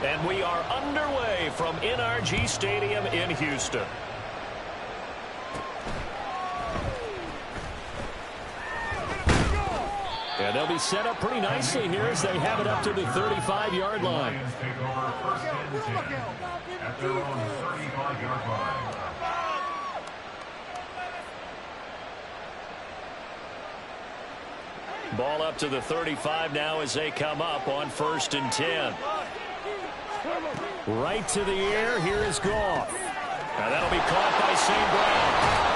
And we are underway from NRG Stadium in Houston. And they'll be set up pretty nicely here as they have it up to the 35-yard line. Ball up to the 35 now as they come up on 1st and 10. Right to the air. Here is Goff. Now that'll be caught by St. Brown.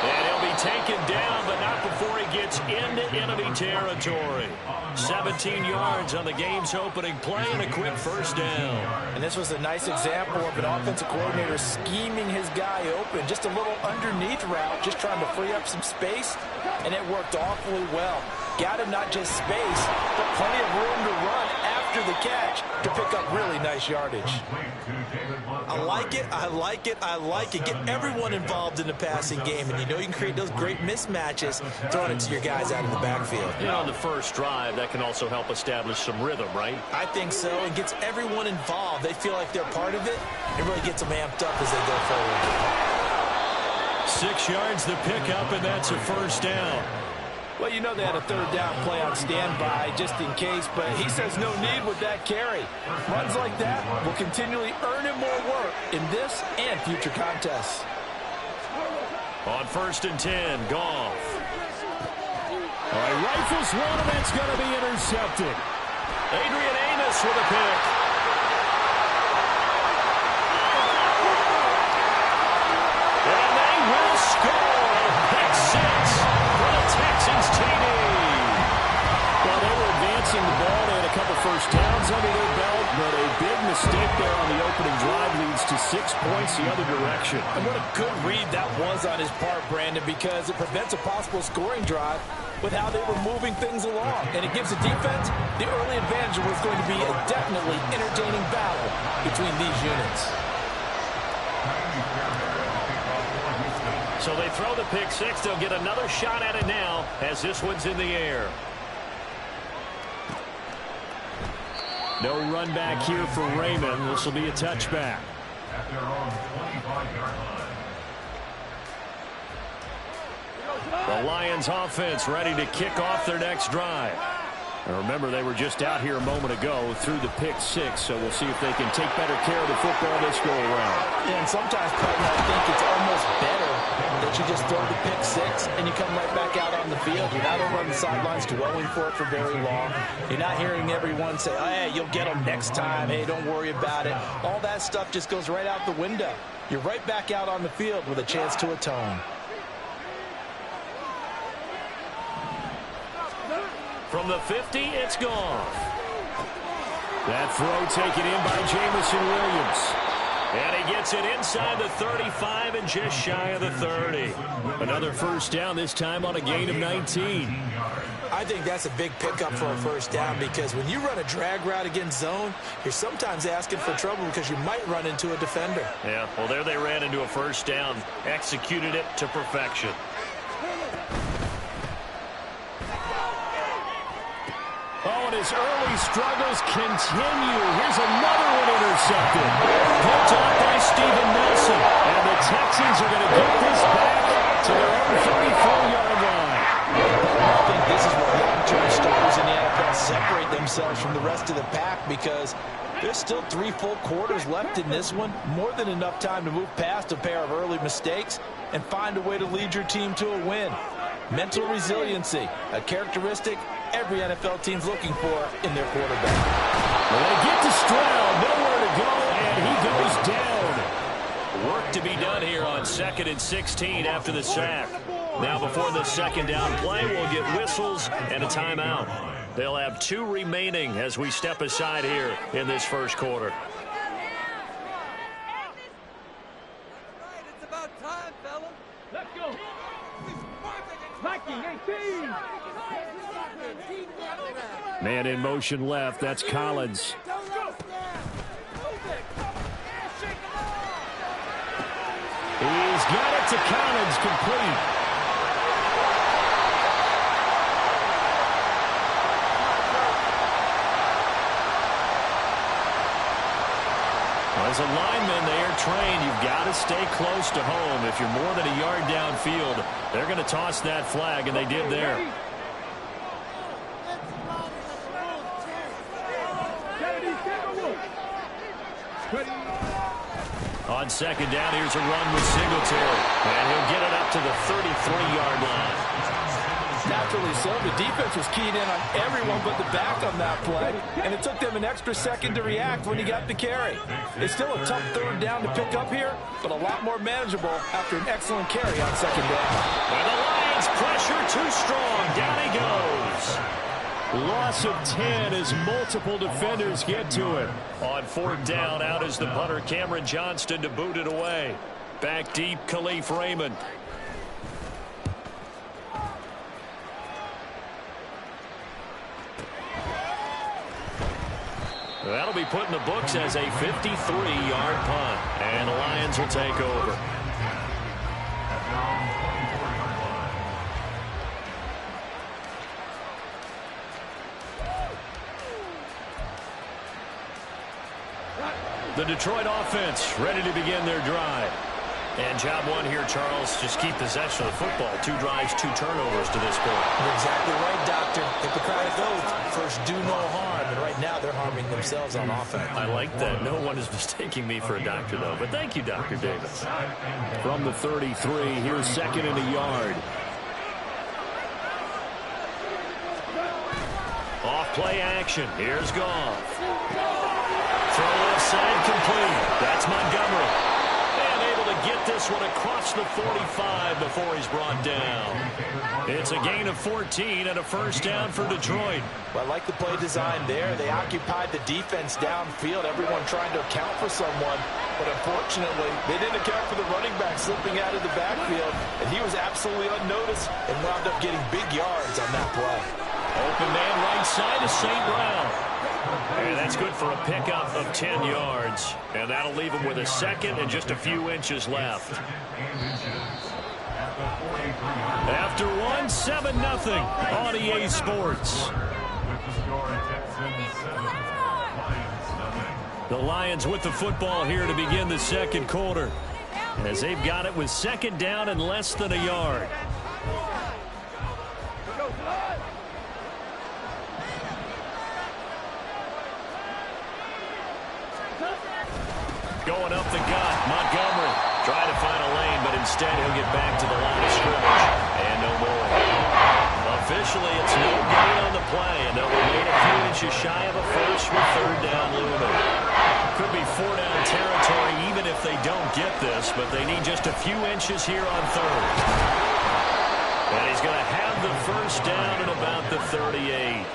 And he'll be taken down, but not before he gets into enemy territory. 17 yards on the game's opening play and a quick first down. And this was a nice example of an offensive coordinator scheming his guy open. Just a little underneath route, just trying to free up some space, and it worked awfully well. Got him not just space, but plenty of room to run after the catch to pick up really nice yardage. I like it, I like it, I like it. Get everyone involved in the passing game, and you know you can create those great mismatches throwing it to your guys out in the backfield. You know, on the first drive, that can also help establish some rhythm, right? I think so. It gets everyone involved. They feel like they're part of it. It really gets them amped up as they go forward. 6 yards the pickup, and that's a first down. Well, you know they had a third down play on standby just in case, but he says no need with that carry. Runs like that will continually earn him more work in this and future contests. On 1st and 10, Goff. All right, rifles one, and it's going to be intercepted. Adrian Amos with a pick. And they will score. Pick 6. Texans TD. Well, they were advancing the ball. They had a couple first downs under their belt, but a big mistake there on the opening drive leads to 6 points the other direction. And what a good read that was on his part, Brandon, because it prevents a possible scoring drive with how they were moving things along. And it gives the defense the early advantage of what's going to be a definitely entertaining battle between these units. So they throw the pick 6. They'll get another shot at it now as this one's in the air. No run back here for Raymond. This will be a touchback. The Lions offense ready to kick off their next drive. And remember, they were just out here a moment ago through the pick 6, so we'll see if they can take better care of the football this go around. Yeah, and sometimes, Patton, I think it's almost better that you just throw the pick 6 and you come right back out on the field. You're not over on the sidelines dwelling for it for very long. You're not hearing everyone say, oh, hey, you'll get them next time. Hey, don't worry about it. All that stuff just goes right out the window. You're right back out on the field with a chance to atone. From the 50, it's gone. That throw taken in by Jamison Williams. And he gets it inside the 35 and just shy of the 30. Another first down, this time on a gain of 19. I think that's a big pickup for a first down because when you run a drag route against zone, you're sometimes asking for trouble because you might run into a defender. Yeah, well, there they ran into a first down, executed it to perfection. Oh, and his early struggles continue. Here's another one intercepted. Picked off by Steven Nelson. And the Texans are going to get this back to their own 34-yard line. I think this is where long-term starters in the NFL separate themselves from the rest of the pack because there's still 3 full quarters left in this one. More than enough time to move past a pair of early mistakes and find a way to lead your team to a win. Mental resiliency, a characteristic every NFL team's looking for in their quarterback. Well, they get to Stroud, nowhere to go, and he goes down. Work to be done here on 2nd and 16 after the sack. Now before the second down play, we'll get whistles and a timeout. They'll have 2 remaining as we step aside here in this first quarter. It's about time, fella. Let's go. Mikey, 18. Man in motion left. That's Collins. He's got it to Collins, complete. As a lineman, they are trained. You've got to stay close to home. If you're more than a yard downfield, they're going to toss that flag, and they did there. On second down, here's a run with Singletary. And he'll get it up to the 33-yard line. Naturally so. The defense was keyed in on everyone but the back on that play, and it took them an extra second to react when he got the carry. It's still a tough third down to pick up here, but a lot more manageable after an excellent carry on second down. And the Lions pressure too strong. Down he goes. Loss of 10 as multiple defenders get to it. On fourth down, out is the punter, Cameron Johnston, to boot it away. Back deep, Khalif Raymond. That'll be put in the books as a 53-yard punt. And the Lions will take over. The Detroit offense ready to begin their drive. And job one here, Charles, just keep possession of the football. 2 drives, 2 turnovers to this point. You're exactly right, Doctor. Hippocratic oath. First, do no harm. And right now, they're harming themselves on offense. I like that. No one is mistaking me for a doctor, though. But thank you, Dr. Davis. From the 33, here's second and a yard. Off play action. Here's Goff. Throw left side complete. That's Montgomery. Get this one across the 45 before he's brought down. It's a gain of 14 and a first down for Detroit. Well, I like the play design there. They occupied the defense downfield, everyone trying to account for someone. But unfortunately, they didn't account for the running back slipping out of the backfield, and he was absolutely unnoticed and wound up getting big yards on that play. Open man right side to St. Brown. And that's good for a pickup of 10 yards. And that'll leave him with a second and just a few inches left. After one, 7-0 on EA Sports. The Lions with the football here to begin the second quarter, as they've got it with second down and less than a yard. Going up the gut, Montgomery trying to find a lane, but instead he'll get back to the line of scrimmage. And no more. Officially, it's no gain on the play, and they'll remain a few inches shy of a first with third down looming. Could be 4-down territory even if they don't get this, but they need just a few inches here on third. And he's going to have the first down at about the 38.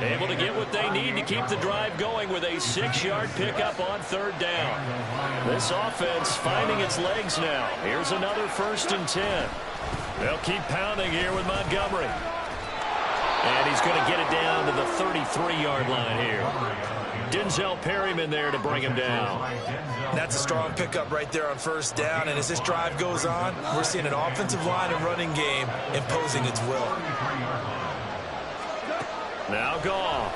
Able to get what they need to keep the drive going with a 6-yard pickup on third down. This offense finding its legs now. Here's another 1st and 10. They'll keep pounding here with Montgomery. And he's going to get it down to the 33-yard line here. Denzel Perryman there to bring him down. That's a strong pickup right there on first down. And as this drive goes on, we're seeing an offensive line and running game imposing its will. Now Goff.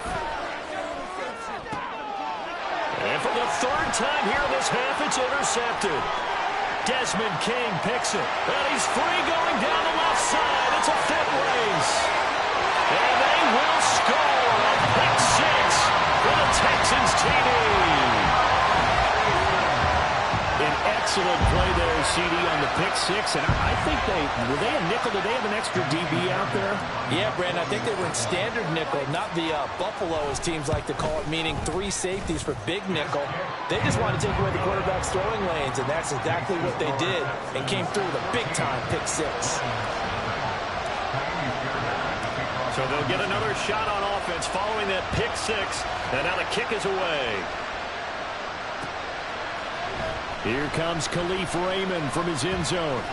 And for the 3rd time here in this half, it's intercepted. Desmond King picks it. And he's free going down the left side. It's a foot race. And they will score a pick 6 for the Texans TD. An excellent play there, CD, on the pick 6. And I think were they a nickel? Did they have an extra DB out there? Yeah, Brandon, I think they were in standard nickel, not the Buffalo, as teams like to call it, meaning 3 safeties for big nickel. They just wanted to take away the quarterback's throwing lanes, and that's exactly what they did, and came through with a big-time pick 6. So they'll get another shot on offense following that pick 6, and now the kick is away. Here comes Khalif Raymond from his end zone.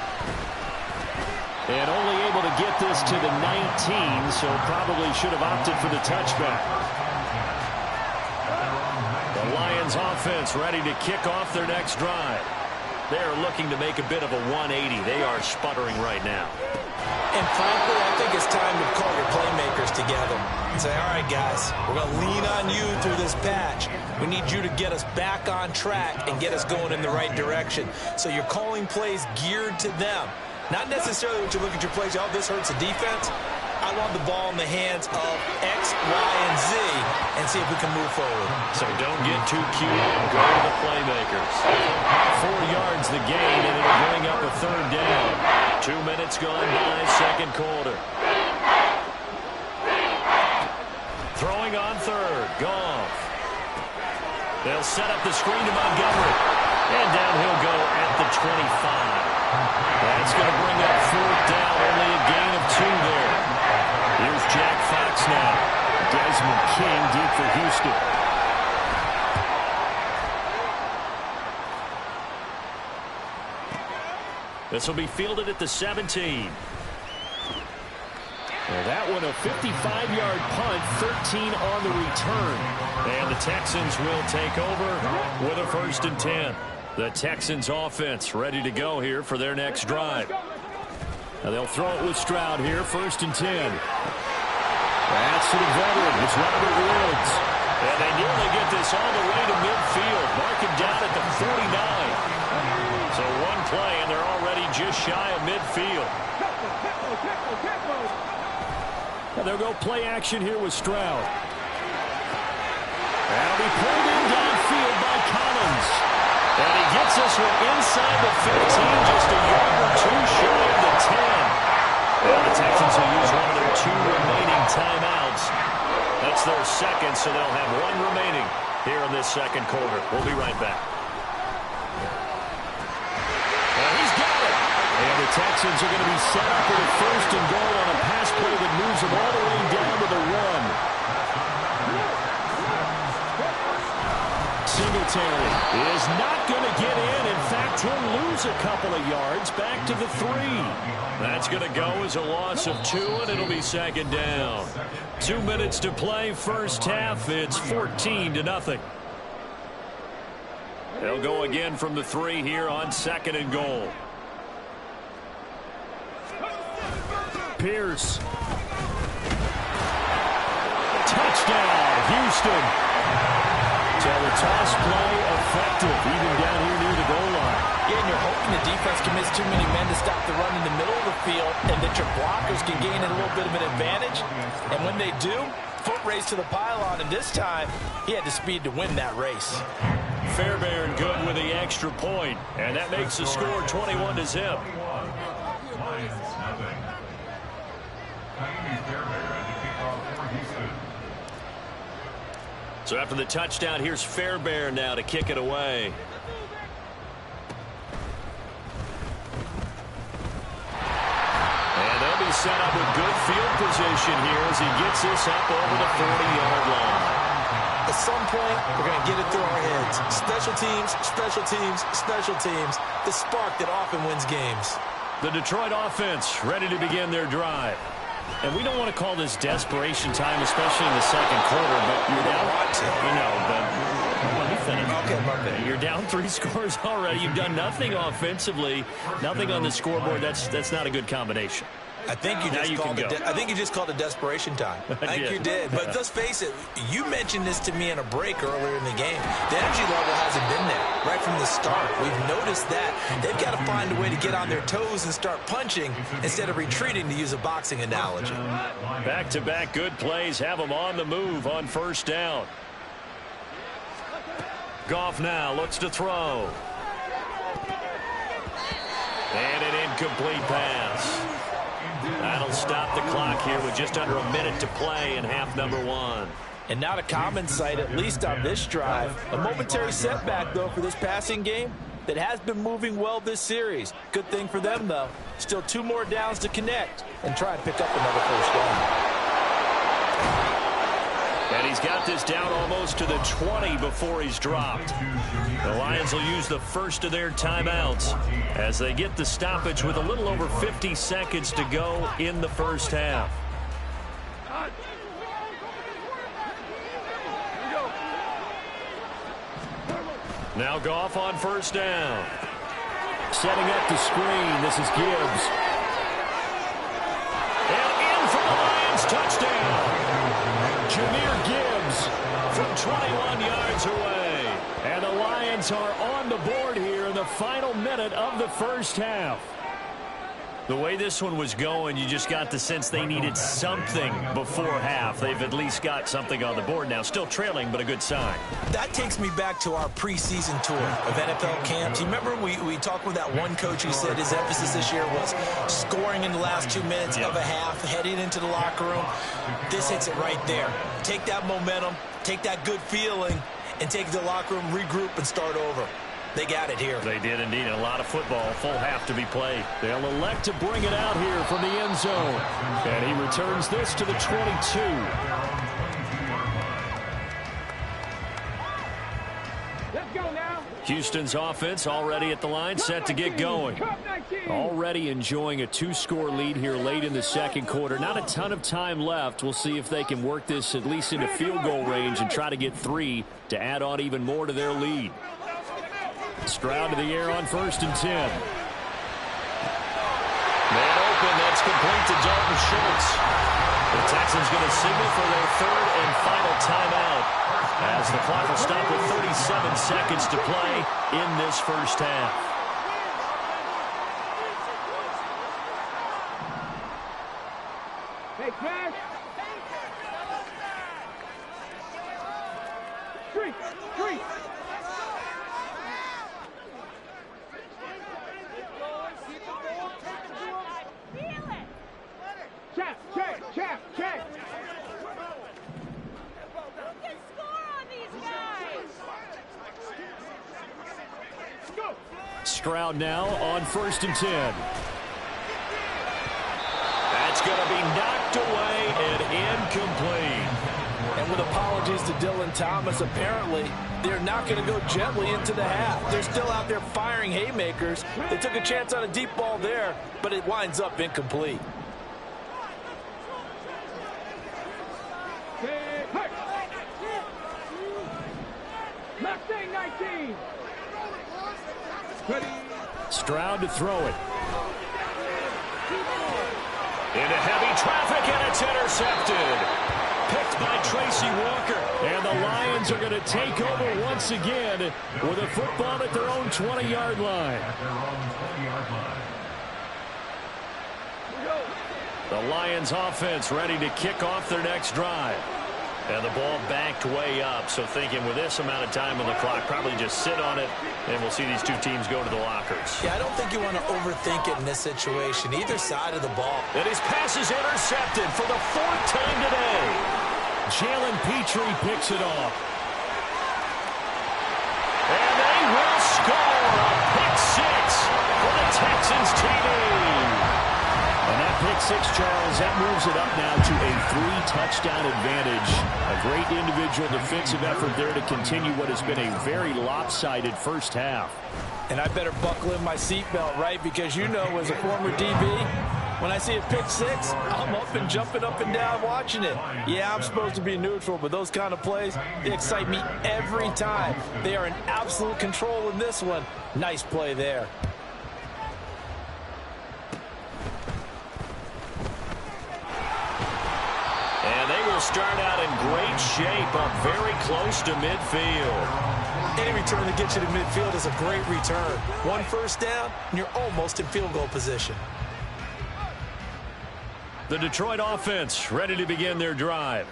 And only able to get this to the 19, so probably should have opted for the touchback. The Lions offense ready to kick off their next drive. They're looking to make a bit of a 180. They are sputtering right now. And frankly, I think it's time to call your playmakers together and say, all right, guys, we're going to lean on you through this patch. We need you to get us back on track and get us going in the right direction. So you're calling plays geared to them. Not necessarily when you look at your plays, oh, this hurts the defense. I want the ball in the hands of X, Y, and Z and see if we can move forward. So don't get too cute and go to the playmakers. 4 yards the gain, and it'll bring up a third down. 2 minutes gone by, second quarter. Throwing on third, Goff. They'll set up the screen to Montgomery. And down he'll go at the 25. That's going to bring up fourth down, only a gain of 2 there. Here's Jack Fox now. Desmond King deep for Houston. This will be fielded at the 17. Well, that one a 55-yard punt, 13 on the return. And the Texans will take over with a 1st and 10. The Texans offense ready to go here for their next drive. Now they'll throw it with Stroud here, 1st and 10. That's to the veteran. It's Robert Woods. And they nearly get this all the way to midfield. Mark him down at the 49. So one play, and they're already just shy of midfield. Now they'll go play action here with Stroud. That'll be pulled in downfield by Collins. And he gets this one inside the 15, just a yard or 2 shy of the 10. Well, the Texans will use one of their 2 remaining timeouts. That's their second, so they'll have 1 remaining here in this second quarter. We'll be right back. And he's got it. And the Texans are going to be set up with a 1st and goal on a pass play that moves them all the way down to the 1. Singletary is not going to get in. In fact, he'll lose a couple of yards back to the 3. That's going to go as a loss of 2, and it'll be 2nd down. 2 minutes to play, first half. It's 14-0. They'll go again from the 3 here on 2nd and goal. Pierce. Touchdown, Houston. So the toss play effective, even down here near the goal line. Yeah, and you're hoping the defense commits too many men to stop the run in the middle of the field and that your blockers can gain a little bit of an advantage. And when they do, foot race to the pylon, and this time he had the speed to win that race. Fairbairn good with the extra point, and that makes the score 21-0. So after the touchdown, here's Fairbairn now to kick it away. And they'll be set up with good field position here as he gets this up over the 40-yard line. At some point, we're going to get it through our heads. Special teams, special teams, special teams. The spark that often wins games. The Detroit offense ready to begin their drive. And we don't want to call this desperation time, especially in the second quarter, but you're down. But let me finish. Okay, my bad. You're down 3 scores already. You've done nothing offensively, nothing on the scoreboard. That's not a good combination. I think you just called it desperation time. I think you did. But let's face it, you mentioned this to me in a break earlier in the game. The energy level hasn't been there right from the start. We've noticed that. They've got to find a way to get on their toes and start punching instead of retreating, to use a boxing analogy. Back-to-back good plays have them on the move on 1st down. Goff now looks to throw. And an incomplete pass. That'll stop the clock here with just under a minute to play in half number 1. And not a common sight, at least on this drive. A momentary setback, though, for this passing game that has been moving well this series. Good thing for them, though. Still 2 more downs to connect and try and pick up another 1st down. And he's got this down almost to the 20 before he's dropped. The Lions will use the first of their timeouts as they get the stoppage with a little over 50 seconds to go in the first half. Now Goff on 1st down. Setting up the screen. This is Gibbs. And in for the Lions. Touchdown. Jahmyr Gibbs from 21 yards away. And the Lions are on the board here in the final minute of the first half. The way this one was going, you just got the sense they needed something before half. They've at least got something on the board now. Still trailing, but a good sign. That takes me back to our preseason tour of NFL camps. You remember we talked with that one coach who said his emphasis this year was scoring in the last 2 minutes of a half, heading into the locker room. This hits it right there. Take that momentum, take that good feeling, and take the locker room, regroup, and start over. They got it here. They did indeed. A lot of football, full half to be played. They'll elect to bring it out here from the end zone. And he returns this to the 22. Let's go now. Houston's offense already at the line, set to get going. Already enjoying a 2-score lead here late in the second quarter. Not a ton of time left. We'll see if they can work this at least into field goal range and try to get 3 to add on even more to their lead. Stroud to the air on 1st and 10. Man open, that's complete to Dalton Schultz. The Texans going to signal for their 3rd and final timeout as the clock will stop with 37 seconds to play in this first half. Hey, Cash. 3. Check. Who can score on these guys? Go. Stroud now on 1st and 10. That's going to be knocked away and incomplete. And with apologies to Dylan Thomas, apparently they're not going to go gently into the half. They're still out there firing haymakers. They took a chance on a deep ball there, but it winds up incomplete. Mustang 19. Stroud to throw it. Into heavy traffic, and it's intercepted. Picked by Tracy Walker. And the Lions are going to take over once again with a football at their own 20-yard line. The Lions offense ready to kick off their next drive. And the ball backed way up, so thinking with this amount of time on the clock, probably just sit on it, and we'll see these two teams go to the lockers. Yeah, I don't think you want to overthink it in this situation, either side of the ball. And his pass is intercepted for the 4th time today. Jalen Petrie picks it off. And they will score a pick 6 for the Texans TD. And that pick 6, Charles, that moves it up now to a 3-touchdown advantage. A great individual defensive effort there to continue what has been a very lopsided first half. And I better buckle in my seatbelt, right? Because you know, as a former DB, when I see a pick 6, I'm up and jumping up and down watching it. Yeah, I'm supposed to be neutral, but those kind of plays, they excite me every time. They are in absolute control in this one. Nice play there. And they will start out in great shape, up very close to midfield. Any return that gets you to midfield is a great return. 1 first down, and you're almost in field goal position. The Detroit offense ready to begin their drive.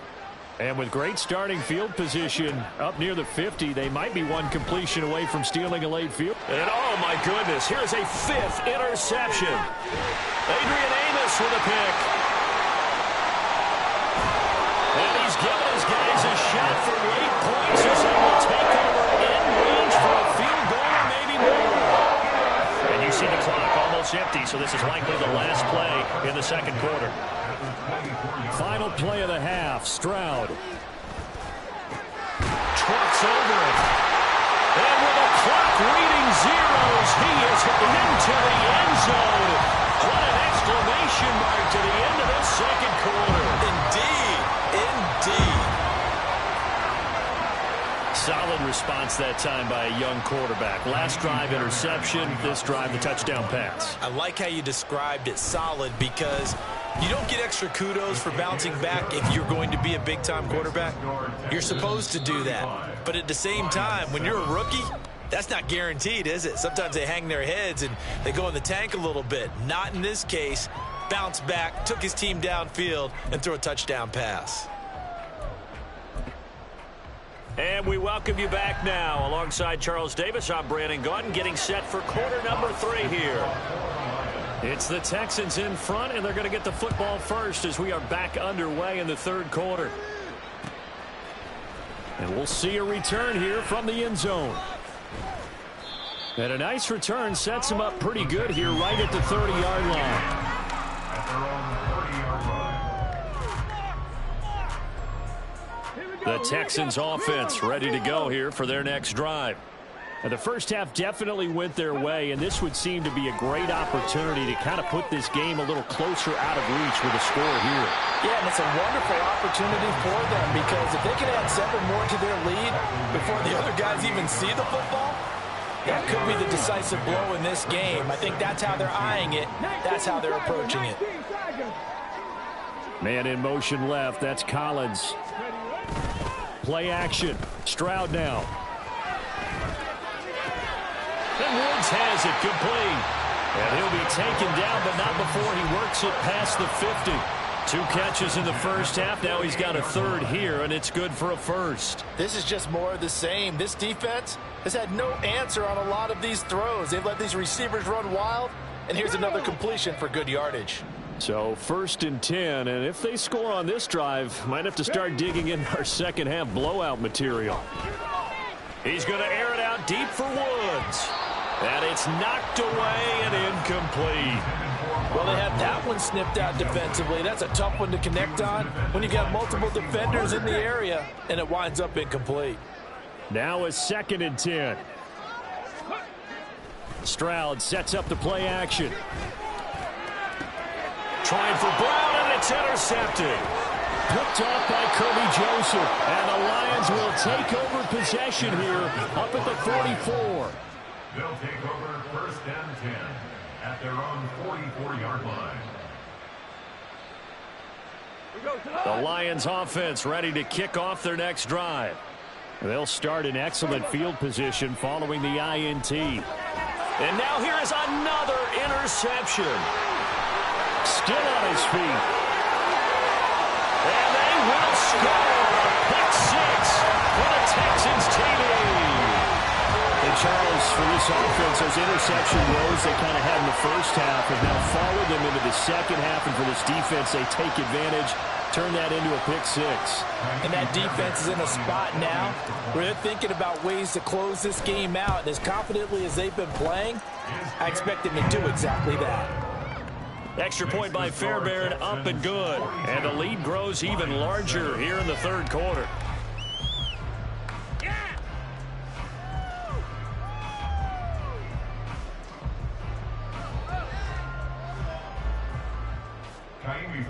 And with great starting field position up near the 50, they might be one completion away from stealing a late field. And oh my goodness, here's a 5th interception. Adrian Amos with a pick. And he's giving his guys a shot for late points as they will take over in range for a field goal or maybe more. And you see the clock almost empty, so this is likely the last play in the second quarter. Final play of the half, Stroud. Trucks over it. And with the clock reading zeros, he is into the end zone. What an exclamation mark to the end of this second quarter. Indeed. Indeed. Solid response offense that time by a young quarterback. Last drive, interception. This drive, the touchdown pass. I like how you described it, solid, because you don't get extra kudos for bouncing back if you're going to be a big-time quarterback. You're supposed to do that. But at the same time, when you're a rookie, that's not guaranteed, is it? Sometimes they hang their heads and they go in the tank a little bit. Not in this case. Bounced back, took his team downfield, and threw a touchdown pass. And we welcome you back now. Alongside Charles Davis, I'm Brandon Gaudin, getting set for quarter number 3 here. It's the Texans in front, and they're going to get the football first as we are back underway in the third quarter. And we'll see a return here from the end zone. And a nice return sets him up pretty good here right at the 30-yard line. The Texans offense ready to go here for their next drive. And the first half definitely went their way, and this would seem to be a great opportunity to kind of put this game a little closer out of reach with a score here. Yeah, and it's a wonderful opportunity for them, because if they can add 7 more to their lead before the other guys even see the football, that could be the decisive blow in this game. I think that's how they're eyeing it. That's how they're approaching it. Man in motion left. That's Collins. Play action. Stroud now. And Woods has it complete. And he'll be taken down, but not before he works it past the 50. 2 catches in the first half. Now he's got a third here, and it's good for a first. This is just more of the same. This defense has had no answer on a lot of these throws. They've let these receivers run wild, and here's another completion for good yardage. So 1st and 10, and if they score on this drive, might have to start digging in our second half blowout material. He's going to air it out deep for Woods. And it's knocked away and incomplete. Well, they had that one snipped out defensively. That's a tough one to connect on when you got multiple defenders in the area, and it winds up incomplete. Now a 2nd and 10. Stroud sets up the play action. Trying for Brown, and it's intercepted. Picked off by Kirby Joseph. And the Lions will take over possession here up at the 44. They'll take over 1st and 10 at their own 44-yard line. The Lions offense ready to kick off their next drive. They'll start in excellent field position following the INT. And now here is another interception. Still on his feet. And they will score. Pick 6 for the Texans TD. And Charles, for this offense, those interception woes they kind of had in the first half have now followed them into the second half. And for this defense, they take advantage, turn that into a pick 6. And that defense is in a spot now where they're thinking about ways to close this game out. And as confidently as they've been playing, I expect them to do exactly that. Extra point by Fairbairn, up and good. And the lead grows even larger here in the third quarter.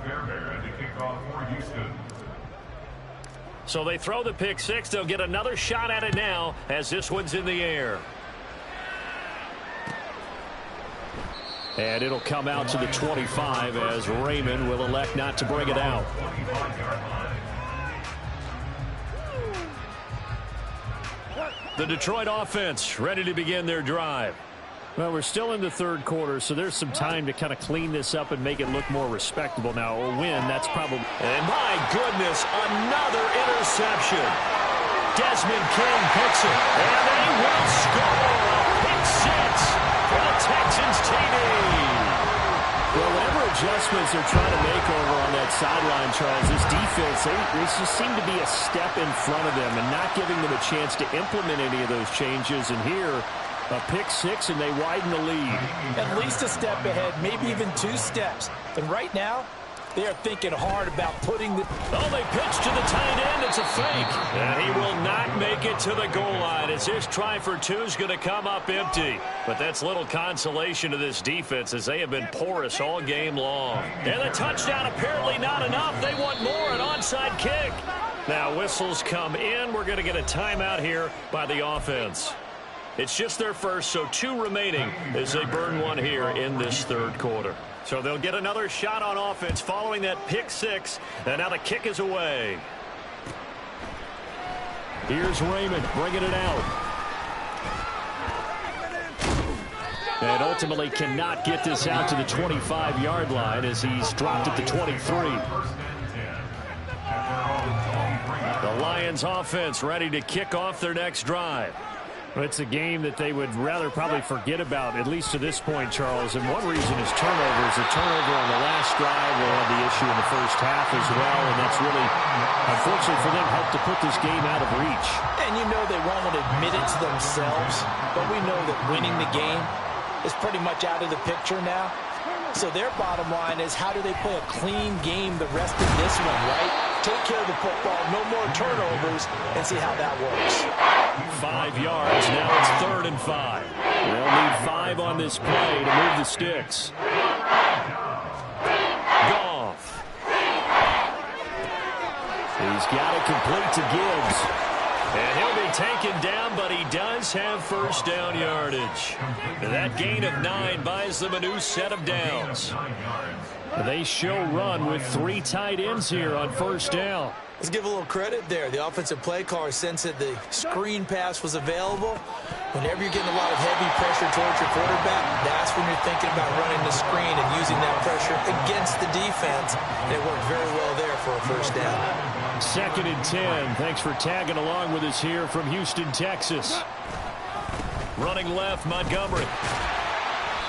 Fairbairn to kick off for Houston. So they throw the pick 6. They'll get another shot at it now as this one's in the air. And it'll come out to the 25 as Raymond will elect not to bring it out. The Detroit offense ready to begin their drive. Well, we're still in the third quarter, so there's some time to kind of clean this up and make it look more respectable. Now, a win, that's probably... And my goodness, another interception. Desmond King picks it, and they will score. Pick 6 for the Texans TD. Well, whatever adjustments they're trying to make over on that sideline, Charles, this defense, they just seem to be a step in front of them and not giving them a chance to implement any of those changes. And here, a pick 6, and they widen the lead. At least a step ahead, maybe even 2 steps. And right now, they are thinking hard about putting the... Oh, they pitch to the tight end. It's a fake. And he will not make it to the goal line as his try for 2 is going to come up empty. But that's little consolation to this defense as they have been porous all game long. And the touchdown apparently not enough. They want more, an onside kick. Now whistles come in. We're going to get a timeout here by the offense. It's just their first, so 2 remaining as they burn one here in this third quarter. So they'll get another shot on offense following that pick 6, and now the kick is away. Here's Raymond bringing it out. And ultimately cannot get this out to the 25-yard line as he's dropped at the 23. The Lions offense ready to kick off their next drive. It's a game that they would rather probably forget about, at least to this point, Charles. And one reason is turnovers. A turnover on the last drive will have the issue in the first half as well. And that's really, unfortunately for them, helped to put this game out of reach. And you know they won't admit it to themselves, but we know that winning the game is pretty much out of the picture now. So their bottom line is, how do they play a clean game the rest of this one, right? Take care of the football, no more turnovers, and see how that works. 5 yards. Now it's 3rd and 5. They'll need 5 on this play to move the sticks. Goff. He's got it complete to Gibbs. And he'll be taken down, but he does have first down yardage. That gain of 9 buys them a new set of downs. They show run with 3 tight ends here on first down. Let's give a little credit there. The offensive play caller sensed that the screen pass was available. Whenever you're getting a lot of heavy pressure towards your quarterback, that's when you're thinking about running the screen and using that pressure against the defense. And it worked very well there for a first down. 2nd and 10. Thanks for tagging along with us here from Houston, Texas. Running left, Montgomery.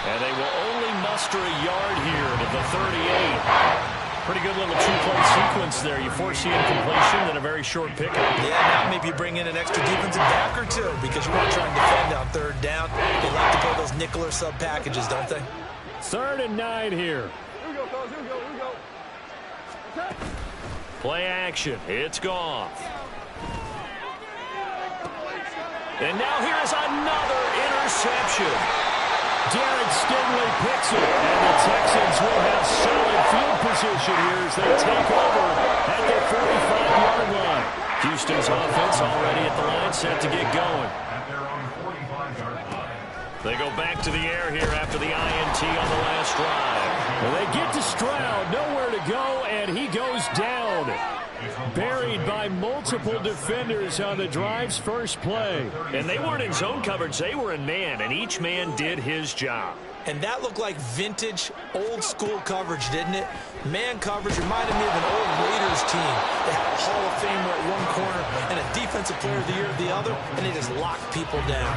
And they will only muster a yard here to the 38. Pretty good little 2-play sequence there. You force the incompletion, then a very short pickup. Yeah, now maybe you bring in an extra defensive back or 2 because you want to try and defend on 3rd down. They like to play those nickel or sub packages, don't they? 3rd and 9 here. Here we go, fellas. Here we go. Play action. It's Goff. And now here's another interception. Derek Stingley picks it, and the Texans will have solid field position here as they take over at the 45-yard line. Houston's offense already at the line, set to get going. At their own 45-yard line. They go back to the air here after the INT on the last drive. Well, they get to Stroud, nowhere to go, and he goes down. Buried by multiple defenders on the drive's first play. And they weren't in zone coverage, they were in man, and each man did his job. And that looked like vintage, old-school coverage, didn't it? Man coverage reminded me of an old Raiders team. They had a Hall of Famer at one corner and a Defensive Player of the Year at the other, and they just locked people down.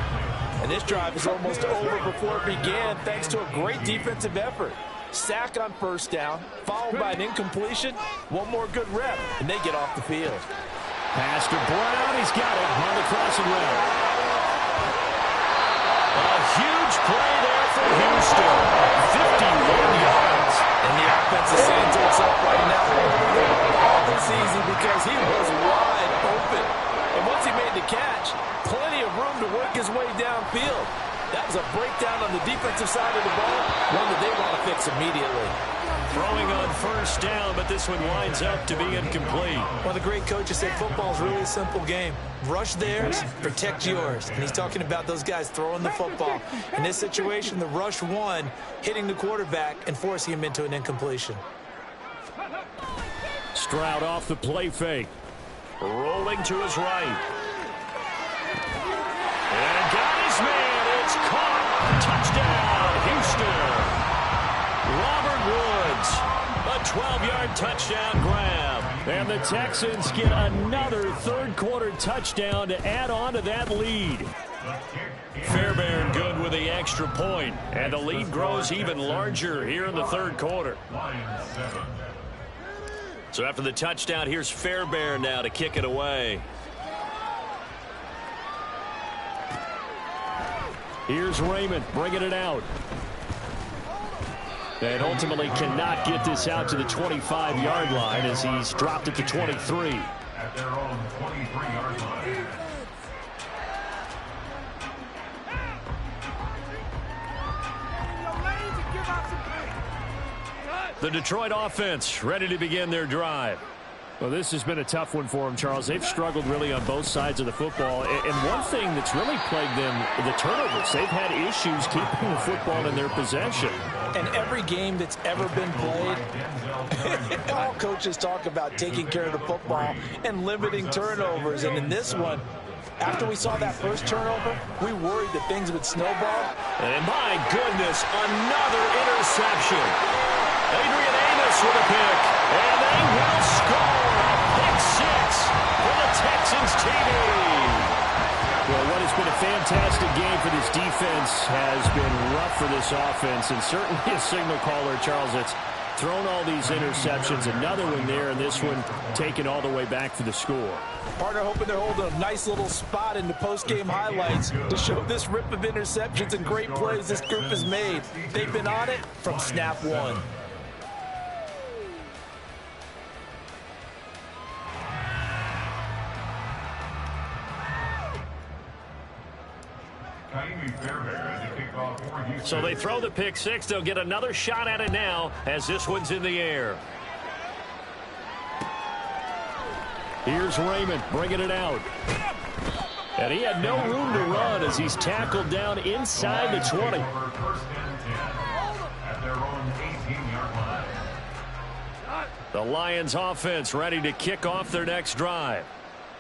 And this drive is almost over before it began, thanks to a great defensive effort. Sack on first down, followed by an incompletion. One more good rep, and they get off the field. Pass to Brown. He's got it on the crossing route. A huge play there for Houston. 51 yards. And the offense is saying to itself right now, all this easy because he was wide open. And once he made the catch, plenty of room to work his way downfield. That was a breakdown on the defensive side of the ball, one that they want to fix immediately. Throwing on first down, but this one winds up to be incomplete. Well, the great coaches said football is really a simple game. Rush theirs, protect yours. And he's talking about those guys throwing the football. In this situation, the rush won, hitting the quarterback and forcing him into an incompletion. Stroud off the play fake. Rolling to his right. And got his man. It's caught. Touchdown, Houston. Robert Woods. A 12-yard touchdown grab. And the Texans get another third-quarter touchdown to add on to that lead. Fairbairn good with the extra point, and the lead grows even larger here in the third quarter. So after the touchdown, here's Fairbairn now to kick it away. Here's Raymond bringing it out. And ultimately cannot get this out to the 25-yard line as he's dropped at the 23. At their own 23-yard line. The Detroit offense ready to begin their drive. Well, this has been a tough one for them, Charles. They've struggled really on both sides of the football. And one thing that's really plagued them, the turnovers. They've had issues keeping the football in their possession. And every game that's ever been played, all coaches talk about taking care of the football and limiting turnovers. And in this one, after we saw that first turnover, we worried that things would snowball. And my goodness, another interception. Adrian Amos with a pick. And they will score a pick six for the Texans TV. Well, what has been a fantastic game for this defense has been rough for this offense, and certainly a signal caller, Charles, that's thrown all these interceptions. Another one there, and this one taken all the way back for the score. Partner hoping they're holding a nice little spot in the post-game highlights to show this rip of interceptions and great plays this group has made. They've been on it from snap one. So they throw the pick six. They'll get another shot at it now as this one's in the air. Here's Raymond bringing it out. And he had no room to run as he's tackled down inside the 20. The Lions offense ready to kick off their next drive.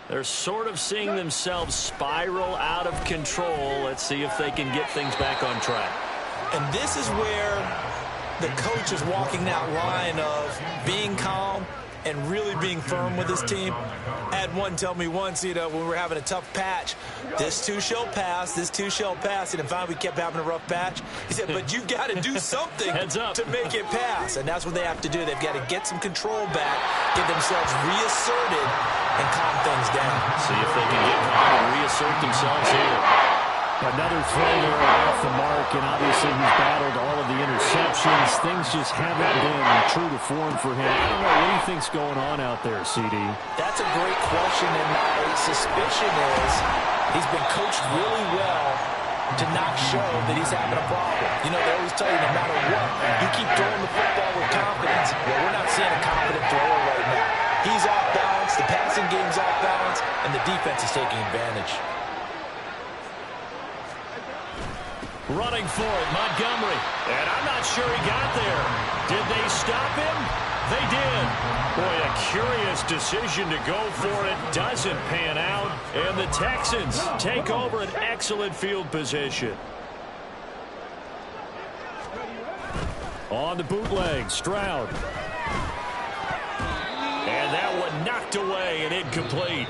They're sort of seeing themselves spiral out of control. Let's see if they can get things back on track. And this is where the coach is walking that line of being calm and really being firm with his team. I had one tell me once, when we were having a tough patch, this too shall pass, this too shall pass. And finally we kept having a rough patch. He said, but you've got to do something to make it pass. And that's what they have to do. They've got to get some control back, get themselves reasserted, and calm things down. See if they can get calm and reassert themselves here. Another throw there off the mark, and obviously he's battled all of the interceptions. Things just haven't been true to form for him. I don't know, what do you think's going on out there, CD? That's a great question, and my suspicion is he's been coached really well to not show that he's having a problem. They always tell you no matter what, you keep throwing the football with confidence. Well, we're not seeing a confident thrower right now. He's off balance, the passing game's off balance, and the defense is taking advantage. Running for it, Montgomery. And I'm not sure he got there. Did they stop him? They did. Boy, a curious decision to go for it. Doesn't pan out. And the Texans take over an excellent field position. On the bootleg, Stroud. And that one knocked away and incomplete.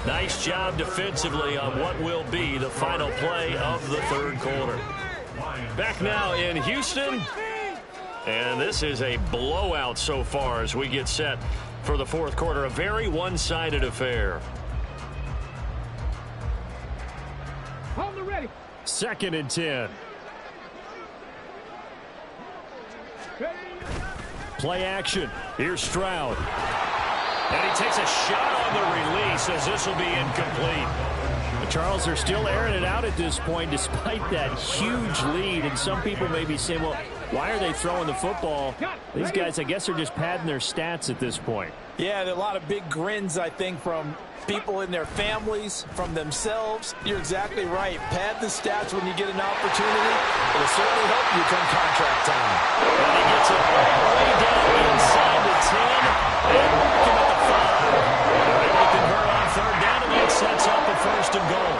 Nice job defensively on what will be the final play of the third quarter. Back now in Houston. And this is a blowout so far as we get set for the fourth quarter. A very one-sided affair. Hold it ready. 2nd and 10. Play action. Here's Stroud. And he takes a shot on the release as this will be incomplete. Charles, they're still airing it out at this point despite that huge lead. And some people may be saying, well, why are they throwing the football? These guys, I guess, are just padding their stats at this point. Yeah, there are a lot of big grins, I think, from people in their families, from themselves. You're exactly right. Pad the stats when you get an opportunity. It'll certainly help you come contract time. And he gets it all the way down inside the 10 and working at the 5. They're able to convert on third down, and that sets up a 1st and goal.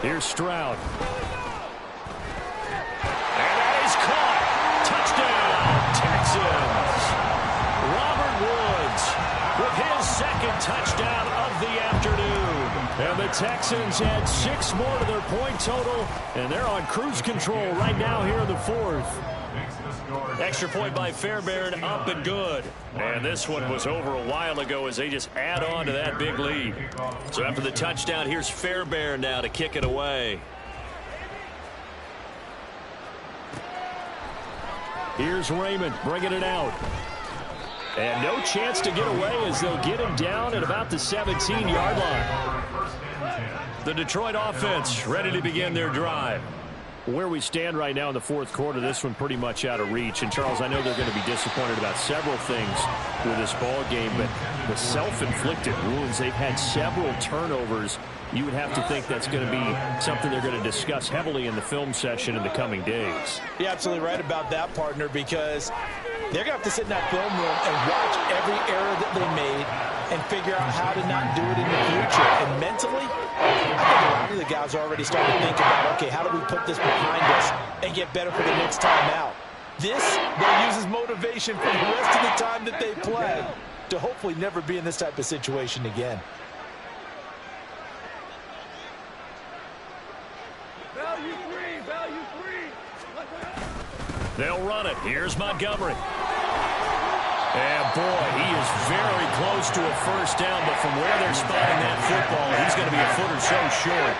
Here's Stroud. And that is caught. Touchdown, Texans. Robert Woods with his 2nd touchdown of the afternoon. And the Texans add 6 more to their point total, and they're on cruise control right now here in the 4th. Extra point by Fairbairn, up and good. And this one was over a while ago as they just add on to that big lead. So after the touchdown, here's Fairbairn now to kick it away. Here's Raymond bringing it out. And no chance to get away as they'll get him down at about the 17-yard line. The Detroit offense ready to begin their drive. Where we stand right now in the fourth quarter, this one pretty much out of reach. And, Charles, I know they're going to be disappointed about several things with this ball game, but the self-inflicted wounds, they've had several turnovers. You would have to think that's going to be something they're going to discuss heavily in the film session in the coming days. You're absolutely right about that, partner, because they're going to have to sit in that film room and watch every error that they made and figure out how to not do it in the future. And mentally, I think a lot of the guys are already starting to think about, okay, how do we put this behind us and get better for the next time out? This, they'll use as motivation for the rest of the time that they play to hopefully never be in this type of situation again. Value three, value three. They'll run it. Here's Montgomery. And, boy, he is very close to a first down, but from where they're spotting that football, he's going to be a foot or so short.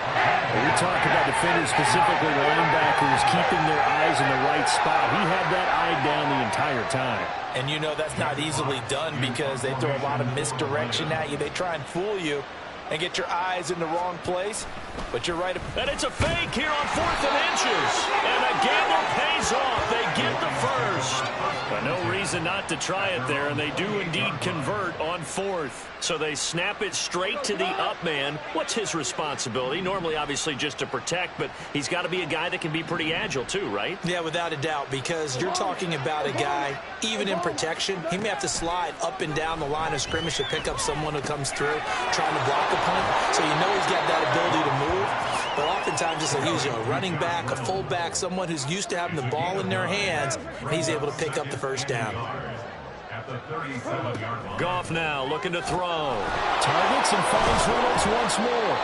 We talk about defenders, specifically linebackers, keeping their eyes in the right spot. He had that eye down the entire time. And you know that's not easily done because they throw a lot of misdirection at you. They try and fool you and get your eyes in the wrong place. But you're right. And it's a fake here on 4th and inches. And the gamble pays off. They get the first. But no reason not to try it there, and they do indeed convert on 4th. So they snap it straight to the up man. What's his responsibility? Normally, obviously, just to protect, but he's got to be a guy that can be pretty agile too, right? Yeah, without a doubt, because you're talking about a guy, even in protection, he may have to slide up and down the line of scrimmage to pick up someone who comes through trying to block a punt. So you know he's got that ability to move. But oftentimes it's a running back, a fullback, someone who's used to having the ball in their hands, and he's able to pick up the first down. Goff now looking to throw. Targets and finds Reynolds once more.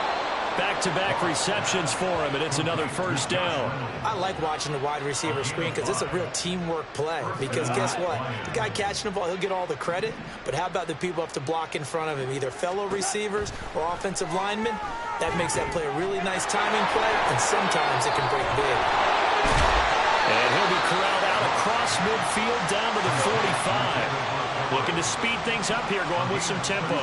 Back-to-back receptions for him, and it's another first down. I like watching the wide receiver screen because it's a real teamwork play. Because guess what? The guy catching the ball, he'll get all the credit. But how about the people have to block in front of him, either fellow receivers or offensive linemen? That makes that play a really nice timing play, and sometimes it can break big. And he'll be corralled out across midfield down to the 45. Looking to speed things up here, going with some tempo.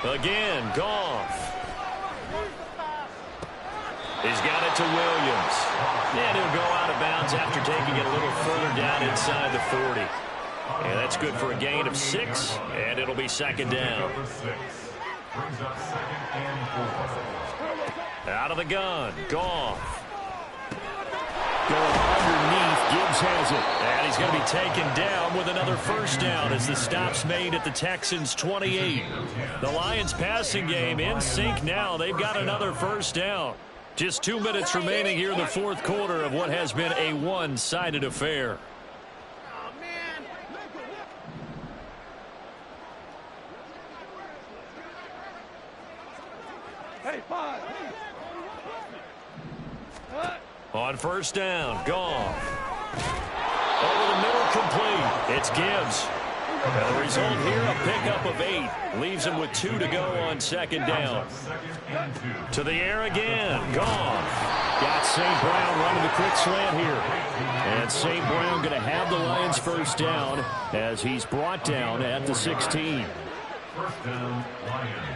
Again, Goff. He's got it to Williams. And he'll go out of bounds after taking it a little further down inside the 40. And that's good for a gain of 6, and it'll be second down. Out of the gun, Goff. Going underneath, Gibbs has it. And he's going to be taken down with another first down as the stop's made at the Texans' 28. The Lions passing game in sync now. They've got another first down. Just 2 minutes remaining here in the fourth quarter of what has been a one-sided affair. Hey, 5. On first down, Goff. Over the middle, complete. It's Gibbs. And the result here, a pickup of 8. Leaves him with 2 to go on second down. To the air again, Goff. Got St. Brown running the quick slant here. And St. Brown going to have the Lions first down as he's brought down at the 16. First down, Lions.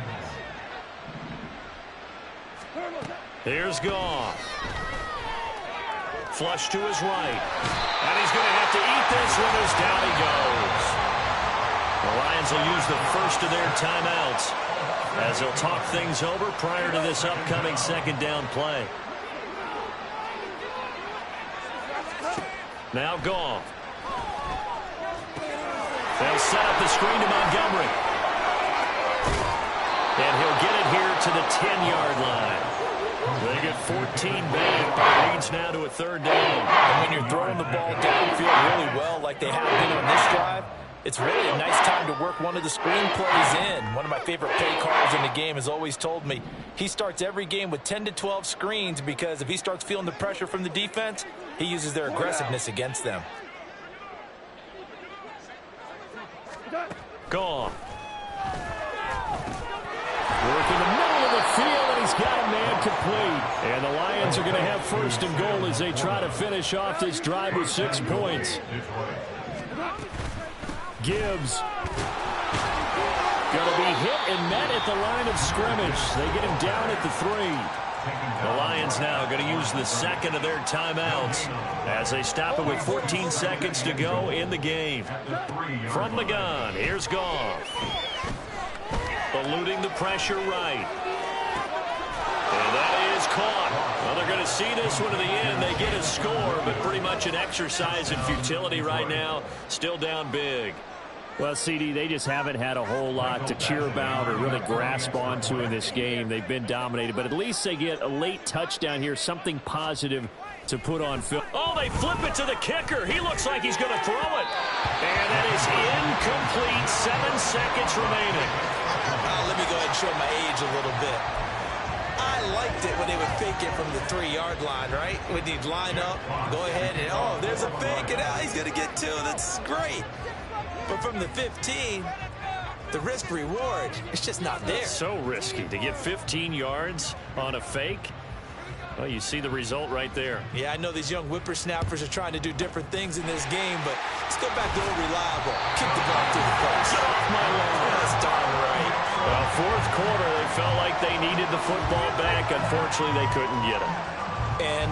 Here's Goff. Flush to his right. And he's going to have to eat this one as down he goes. The Lions will use the first of their timeouts as they'll talk things over prior to this upcoming second down play. Now Goff. They'll set up the screen to Montgomery. And he'll get it here to the 10-yard line. They get 14 back, but leads now to a third down. And when you're throwing the ball downfield really well like they have been on this drive, it's really a nice time to work one of the screen plays in. One of my favorite play callers in the game has always told me he starts every game with 10 to 12 screens because if he starts feeling the pressure from the defense, he uses their aggressiveness against them. Goff. Work in the middle of the field, and he's got a man complete. And the Lions are going to have first and goal as they try to finish off this drive with 6 points. Gibbs Going to be hit and met at the line of scrimmage. They get him down at the 3. The Lions now going to use the second of their timeouts as they stop it with 14 seconds to go in the game. From the gun, here's Goff. Eluding the pressure right. And that is caught. Well, they're going to see this one to the end. They get a score, but pretty much an exercise in futility right now. Still down big. Well, CD, they just haven't had a whole lot to cheer about or really grasp onto in this game. They've been dominated, but at least they get a late touchdown here, something positive to put on film. Oh, they flip it to the kicker. He looks like he's going to throw it. And that is incomplete. 7 seconds remaining. Let me go ahead and show my age a little bit. I liked it when they would fake it from the 3-yard line, right? When he'd line up, go ahead and, oh, there's a fake, and he's going to get 2. That's great. But from the 15, the risk-reward, it's just not there. So risky to get 15 yards on a fake. Well, you see the result right there. Yeah, I know these young whippersnappers are trying to do different things in this game, but let's go back to old reliable. Kick the ball through the post. Get off my lawn. That's darn right. Well, fourth quarter, they felt like they needed the football back. Unfortunately, they couldn't get it. And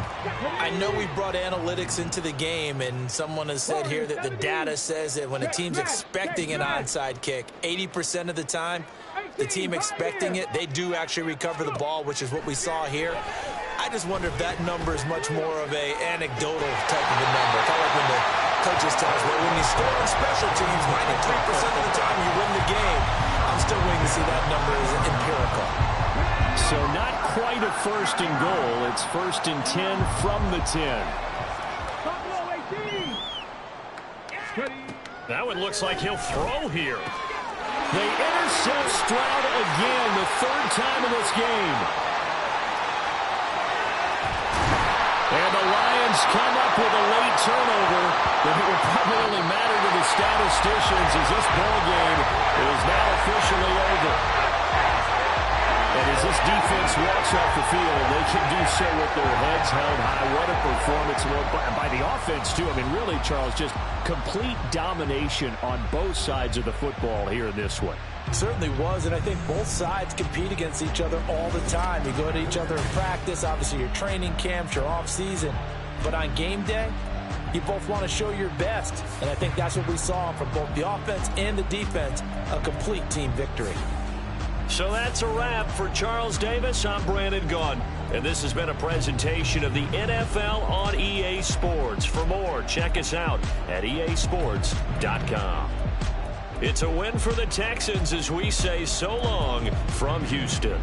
I know we brought analytics into the game, and someone has said here that the data says that when a team's expecting an onside kick, 80% of the time, the team expecting it, they do actually recover the ball, which is what we saw here. I just wonder if that number is much more of a anecdotal type of a number. Kind of like when the coaches tell us, well, when you score on special teams, 93% of the time you win the game. I'm still waiting to see that number is empirical. So not quite a first and goal. It's 1st and 10 from the 10. That one looks like he'll throw here. They intercept Stroud again, the 3rd time in this game. And the Lions come up with a late turnover, but it will probably only matter to the statisticians as this ball game is now officially over. And as this defense walks off the field, they can do so with their heads held high. What a performance by the offense, too. I mean, really, Charles, just complete domination on both sides of the football here in this one. It certainly was, and I think both sides compete against each other all the time. You go to each other in practice, obviously your training camps, your off-season. But on game day, you both want to show your best. And I think that's what we saw from both the offense and the defense, a complete team victory. So that's a wrap for Charles Davis. I'm Brandon Gaudin, and this has been a presentation of the NFL on EA Sports. For more, check us out at easports.com. It's a win for the Texans as we say so long from Houston.